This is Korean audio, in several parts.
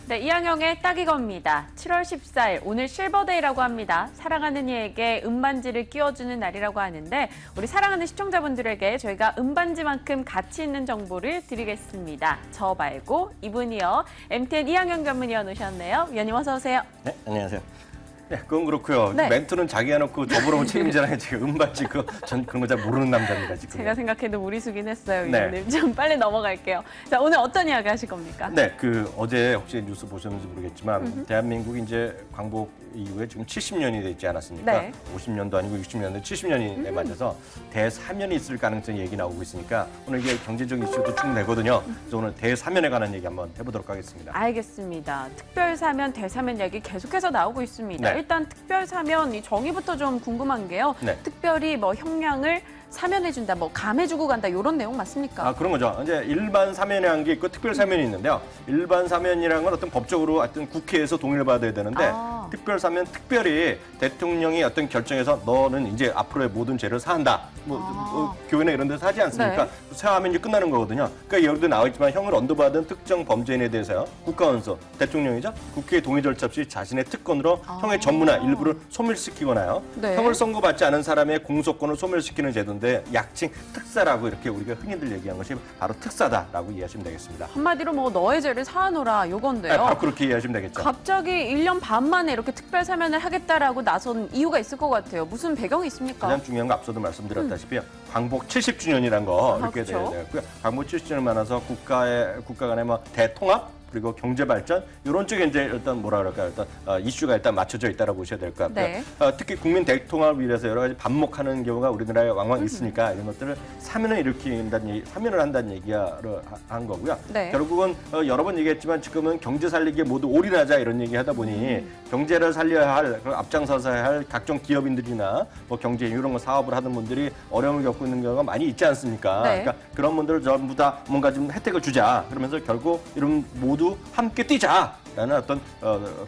네, 이항영의 딱 이겁니다. 7월 14일, 오늘 실버데이라고 합니다. 사랑하는 이에게 은반지를 끼워주는 날이라고 하는데 우리 사랑하는 시청자분들에게 저희가 은반지만큼 가치 있는 정보를 드리겠습니다. 저 말고 이분이요. MTN 이항영 전문위원 오셨네요. 위원님 어서 오세요. 네, 안녕하세요. 네, 그건 그렇고요. 네. 멘트는 자기가 놓고 더불어온 책임자랑 지금 은반지 전 그런 거 잘 모르는 남자입니다, 지금. 제가 생각해도 무리수긴 했어요, 네. 위원님. 좀 빨리 넘어갈게요. 자, 오늘 어떤 이야기 하실 겁니까? 네, 어제 혹시 뉴스 보셨는지 모르겠지만 대한민국이 이제 광복 이후에 지금 70년이 되지 않았습니까? 네. 50년도 아니고 60년도 70년이 맞아서 대사면이 있을 가능성이 얘기 나오고 있으니까 오늘 이게 경제적 이슈도 쭉 내거든요. 그래서 오늘 대사면에 관한 얘기 한번 해보도록 하겠습니다. 알겠습니다. 특별사면, 대사면 얘기 계속해서 나오고 있습니다. 네. 일단 특별사면 이 정의부터 좀 궁금한 게요. 네. 특별히 뭐 형량을 사면해준다, 뭐 감해주고 간다 이런 내용 맞습니까? 아, 그런 거죠. 이제 일반 사면이라는 게 있고 특별 사면이 있는데요. 일반 사면이라는 건 어떤 법적으로 어떤 국회에서 동의를 받아야 되는데 특별 사면 특별히 대통령이 어떤 결정해서 너는 이제 앞으로의 모든 죄를 사한다. 교회나 이런 데서 하지 않습니까? 네. 사하면 이제 끝나는 거거든요. 그러니까 여기도 나와 있지만 형을 언도받은 특정 범죄인에 대해서요. 국가원수, 대통령이죠. 국회의 동의 절차 없이 자신의 특권으로 형의 전무나 일부를 소멸시키거나요. 네. 형을 선고받지 않은 사람의 공소권을 소멸시키는 제도인데 약칭 특사라고 이렇게 우리가 흔히들 얘기한 것이 바로 특사다라고 이해하시면 되겠습니다. 한마디로 뭐 너의 죄를 사하노라 요건데요. 네, 바로 그렇게 이해하시면 되겠죠. 갑자기 1년 반 만에 이렇게 특별 사면을 하겠다라고 나선 이유가 있을 것 같아요. 무슨 배경이 있습니까? 가장 중요한 거 앞서도 말씀드렸다시피 광복 70주년이란 거 이렇게 그렇죠. 돼야 되고요. 광복 70주년 만나서 국가 간의 뭐 대통합 그리고 경제 발전 이런 쪽에 이제 일단 뭐라 그럴까 일단 이슈가 일단 맞춰져 있다라고 보셔야 될 것 같고요. 네. 특히 국민 대통합을 위해서 여러 가지 반목하는 경우가 우리나라에 왕왕 있으니까 이런 것들을 사면을 한다는 얘기를 한 거고요. 네. 결국은 여러 번 얘기했지만 지금은 경제 살리기에 모두 올인하자 이런 얘기 하다 보니 경제를 살려야 할 앞장서서야 할 각종 기업인들이나 뭐 경제 이런 거 사업을 하는 분들이 어려움을 겪고 있는 경우가 많이 있지 않습니까? 네. 그러니까 그런 분들 전부 다 뭔가 좀 혜택을 주자. 그러면서 결국 이런 모두 함께 뛰자라는 어떤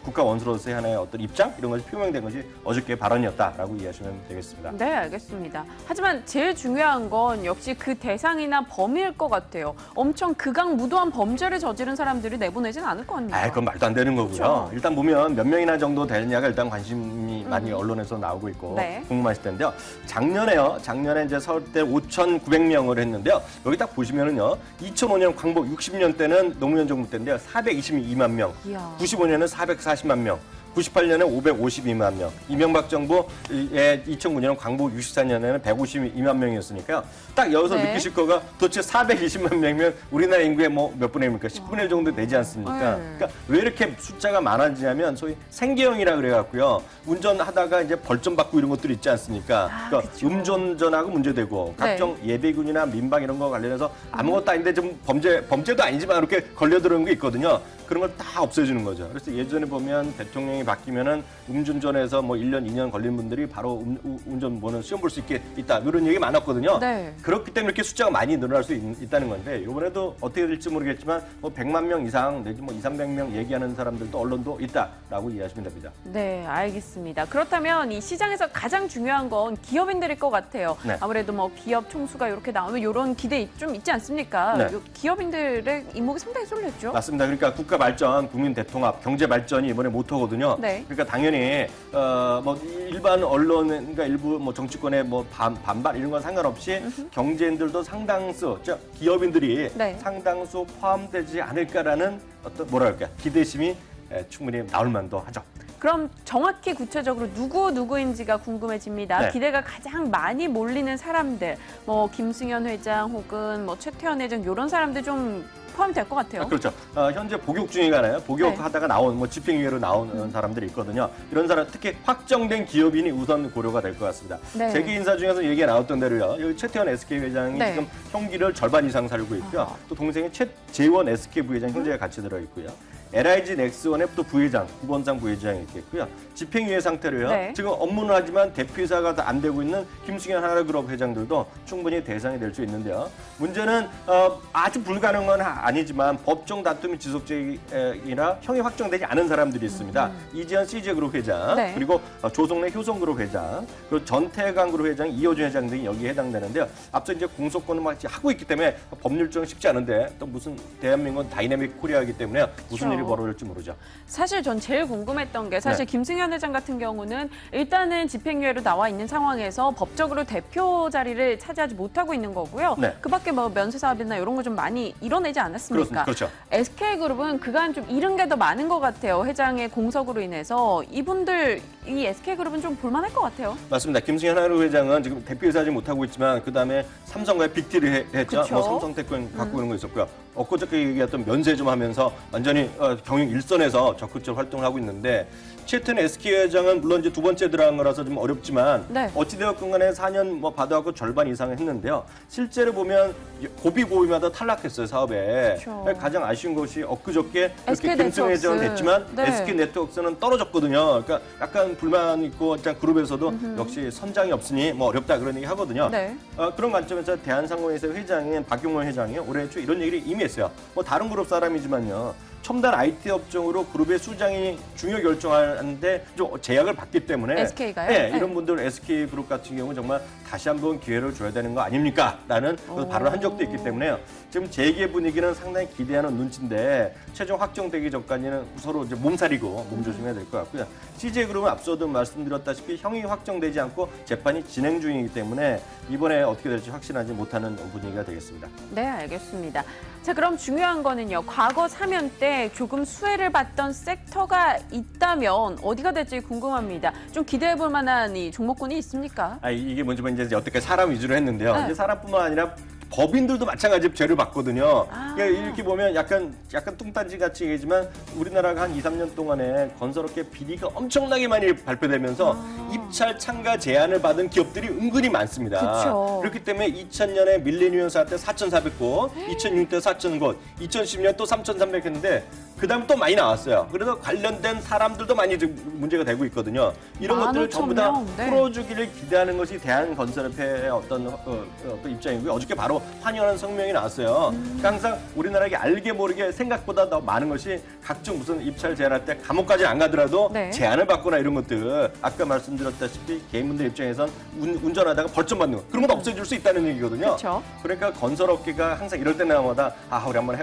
국가 원수로서의 하나의 어떤 입장 이런 것이 표명된 것이 어저께 발언이었다라고 이해하시면 되겠습니다. 네, 알겠습니다. 하지만 제일 중요한 건 역시 그 대상이나 범위일 것 같아요. 엄청 극악무도한 범죄를 저지른 사람들이 내보내진 않을 거 아닙니까? 그건 말도 안 되는 거고요. 그렇죠. 일단 보면 몇 명이나 정도 되느냐가 일단 관심이 많이 언론에서 나오고 있고 네. 궁금하실 텐데요. 작년에 이제 서울대 5,900명을 했는데요. 여기 딱 보시면은요. 2005년 광복 60년 때는 노무현 정부 때인데요. 422만 명. 이야. 95년은 440만 명. 98년에 552만 명, 이명박 정부의 2009년 광복 64년에는 152만 명이었으니까요. 딱 여기서 네. 느끼실 거가 도대체 420만 명이면 우리나라 인구의 뭐 몇 분의 1입니까? 10분의 1 정도 되지 않습니까? 그러니까 왜 이렇게 숫자가 많아지냐면 소위 생계형이라 그래갖고요. 운전하다가 이제 벌점 받고 이런 것들이 있지 않습니까? 그러니까 그쵸. 음주운전하고 문제되고 각종 예비군이나 민방 이런 거 관련해서 아무것도 아닌데 좀 범죄도 아니지만 이렇게 걸려들어오는 게 있거든요. 그런 걸 다 없애주는 거죠. 그래서 예전에 보면 대통령이 바뀌면은 음주운전해서 뭐 1년, 2년 걸린 분들이 바로 운전면허 시험 볼 수 있게 있다. 이런 얘기 많았거든요. 네. 그렇기 때문에 이렇게 숫자가 많이 늘어날 수 있다는 건데 이번에도 어떻게 될지 모르겠지만 뭐 100만 명 이상 내지 뭐 2, 300명 얘기하는 사람들도 언론도 있다라고 이해하시면 됩니다. 네, 알겠습니다. 그렇다면 이 시장에서 가장 중요한 건 기업인들일 것 같아요. 네. 아무래도 뭐 기업 총수가 이렇게 나오면 이런 기대 좀 있지 않습니까? 네. 기업인들의 이목이 상당히 쏠렸죠. 맞습니다. 그러니까 국가 발전, 국민 대통합, 경제 발전이 이번에 모토거든요. 네. 그러니까 당연히 뭐 일반 언론과 일부 뭐 정치권의 뭐 반발 이런 건 상관없이 경제인들도 상당수, 즉 기업인들이 네. 상당수 포함되지 않을까라는 어떤 뭐랄까 기대심이 충분히 나올 만도 하죠. 그럼 정확히 구체적으로 누구인지가 궁금해집니다. 네. 기대가 가장 많이 몰리는 사람들, 뭐 김승현 회장 혹은 뭐 최태원 회장 이런 사람들 좀 포함될 것 같아요. 그렇죠. 현재 복역 중이잖아요. 복역하다가 나온 뭐 집행유예로 나온 사람들이 있거든요. 이런 사람 특히 확정된 기업인이 우선 고려가 될 것 같습니다. 네. 재계 인사 중에서 얘기가 나왔던 대로요. 여기 최태원 SK 회장이 네. 지금 형기를 절반 이상 살고 있고요. 또 동생이 최재원 SK 부회장 형제가 같이 들어 있고요. LIG 넥스원의 또 부회장, 구본상 부회장이 있겠고요. 집행유예 상태로요. 네. 지금 업무는 하지만 대표이사가 안 되고 있는 김승현 하나그룹 회장들도 충분히 대상이 될 수 있는데요. 문제는 아주 불가능은 아니지만 법정 다툼이 지속적이나 형이 확정되지 않은 사람들이 있습니다. 이지현 CJ그룹 회장, 네. 그리고 조성래 효성그룹 회장, 그리고 전태강그룹 회장, 이호준 회장 등이 여기에 해당되는데요. 앞서 이제 공소권을 막 하고 있기 때문에 법률적으로 쉽지 않은데 또 무슨 대한민국은 다이내믹 코리아이기 때문에 무슨 그렇죠. 일이 벌어질지 모르죠. 사실 전 제일 궁금했던 게 사실 네. 김승현 회장 같은 경우는 일단은 집행유예로 나와 있는 상황에서 법적으로 대표 자리를 차지하지 못하고 있는 거고요. 네. 그밖에 뭐 면세 사업이나 이런 거 좀 많이 이뤄내지 않았습니까? 그렇죠. SK그룹은 그간 좀 잃은 게 더 많은 것 같아요. 회장의 공석으로 인해서 이분들 이 SK그룹은 좀 볼만할 것 같아요. 맞습니다. 김승현 하루 회장은 지금 대표이사 하지 못하고 있지만 그다음에 삼성과의 빅딜을 했죠. 그쵸? 뭐 삼성태권 갖고 있는 거 있었고요. 엊그저께 얘기했던 면세 좀 하면서 완전히 경영 일선에서 적극적으로 활동을 하고 있는데 최근 SK 회장은 물론 이제 두 번째 들어간 거라서 좀 어렵지만 네. 어찌되었건 간에 4년 뭐 받아갖고 절반 이상 했는데요. 실제로 보면 고비고비마다 탈락했어요, 사업에. 그렇죠. 가장 아쉬운 것이 엊그저께 SK 이렇게 김승현 회장은 네트워크스. 됐지만 네. SK 네트워크스는 떨어졌거든요. 그러니까 약간 불만 있고 일단 그룹에서도 역시 선장이 없으니 뭐 어렵다 그런 얘기 하거든요. 네. 그런 관점에서 대한상공회사 회장인 박용원 회장이 올해 초 이런 얘기를 이미 했어요. 뭐 다른 그룹 사람이지만요. 첨단 IT 업종으로 그룹의 수장이 중요 결정하는데 좀 제약을 받기 때문에 SK가요? 네, 네. 이런 분들 SK 그룹 같은 경우는 정말 다시 한번 기회를 줘야 되는 거 아닙니까? 라는 발언을 한 적도 있기 때문에요. 지금 재계 분위기는 상당히 기대하는 눈치인데 최종 확정되기 전까지는 서로 이제 몸살이고 몸 조심해야 될 것 같고요. CJ 그룹은 앞서도 말씀드렸다시피 형이 확정되지 않고 재판이 진행 중이기 때문에 이번에 어떻게 될지 확신하지 못하는 분위기가 되겠습니다. 네, 알겠습니다. 자, 그럼 중요한 거는요. 과거 사면 때 조금 수혜를 받던 섹터가 있다면 어디가 될지 궁금합니다. 좀 기대해 볼 만한 이 종목군이 있습니까? 이게 뭔지 이제 어떻게 사람 위주로 했는데요. 네. 이제 사람뿐만 아니라 법인들도 마찬가지로 죄를 받거든요. 아. 그러니까 이렇게 보면 약간 뚱딴지 같이 얘기지만 우리나라가 한 2, 3년 동안에 건설업계 비리가 엄청나게 많이 발표되면서 입찰 참가 제안을 받은 기업들이 은근히 많습니다. 그쵸. 그렇기 때문에 2000년에 밀레니엄 사태 4,400곳, 2006년 4,000곳, 2010년 또 3,300 했는데 그다음 또 많이 나왔어요. 그래서 관련된 사람들도 많이 지금 문제가 되고 있거든요. 이런 것들을 전부 다 15,000명. 네. 풀어주기를 기대하는 것이 대한건설협회의 어떤 입장이고요. 어저께 바로 환영하는 성명이 나왔어요. 그러니까 항상 우리나라에게 알게 모르게 생각보다 더 많은 것이 각종 무슨 입찰 제안할 때 감옥까지 안 가더라도 네. 제안을 받거나 이런 것들 아까 말씀드렸다시피 개인분들 입장에선 운전하다가 벌점 받는 거 그런 것도 없애줄 수 있다는 얘기거든요. 그렇죠. 그러니까 건설업계가 항상 이럴 때마다 우리 한번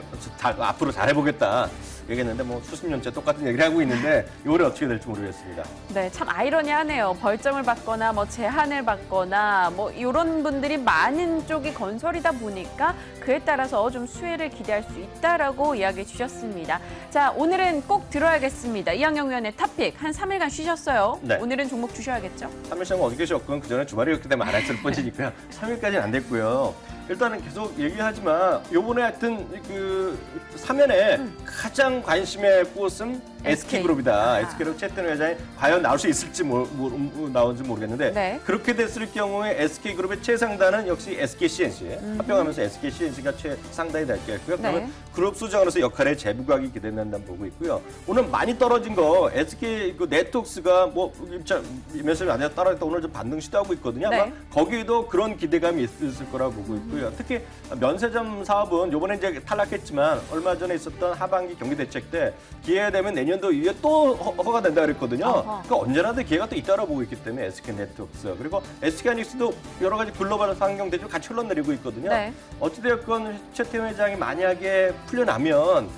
앞으로 잘해보겠다. 얘기했는데 뭐 수십 년째 똑같은 얘기를 하고 있는데 이번에 어떻게 될지 모르겠습니다. 네, 참 아이러니하네요. 벌점을 받거나 뭐 제한을 받거나 뭐 이런 분들이 많은 쪽이 건설이다 보니까 그에 따라서 좀 수혜를 기대할 수 있다라고 이야기해 주셨습니다. 자, 오늘은 꼭 들어야겠습니다. 이항영 위원의 탑픽 한 3일간 쉬셨어요. 네. 오늘은 종목 주셔야겠죠? 3일 시간 어저께 쉬었건 그전에 주말이었기 때문에 안 했을 뿐이니까요. 3일까지는 안 됐고요. 일단은 계속 얘기하지만 요번에 하여튼 그 사면에 가장 관심의 꽃은 SK그룹이다. SK그룹 최태원 회장이 과연 나올 수 있을지 나올지 모르겠는데 네. 그렇게 됐을 경우에 SK그룹의 최상단은 역시 SKCNC 합병하면서 SKCNC가 최상단이 될 거고요. 그러면 네. 그룹 수장으로서 역할의 재부각이 기대된다는 보고 있고요. 오늘 많이 떨어진 거 SK 그 네트워크스가 뭐 며칠 안에 떨어졌다 오늘 좀 반등 시도하고 있거든요. 아마 네. 거기에도 그런 기대감이 있을 거라고 보고 있고요. 특히 면세점 사업은 이번에 이제 탈락했지만 얼마 전에 있었던 하반기 경기대책 때 기회가 되면 내년도 이후에 또 허가된다 그랬거든요. 어허. 그러니까 언제라도 기회가 또 있다고 보고 있기 때문에 SK 네트워크스 그리고 SK하이닉스도 여러 가지 글로벌 환경 대중 같이 흘러내리고 있거든요. 네. 어찌되었건 최태원 회장이 만약에 풀려나면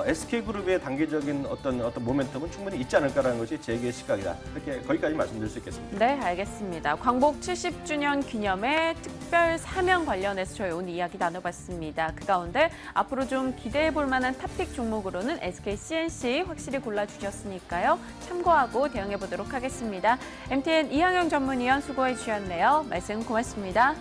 SK그룹의 단기적인 어떤 모멘텀은 충분히 있지 않을까라는 것이 제 시각이다. 이렇게 거기까지 말씀드릴 수 있겠습니다. 네, 알겠습니다. 광복 70주년 기념의 특별 사면 관련해서 저희 오늘 이야기 나눠봤습니다. 그 가운데 앞으로 좀 기대해 볼 만한 탑픽 종목으로는 SKCNC 확실히 골라주셨으니까요. 참고하고 대응해 보도록 하겠습니다. MTN 이항영 전문위원 수고해 주셨네요. 말씀 고맙습니다.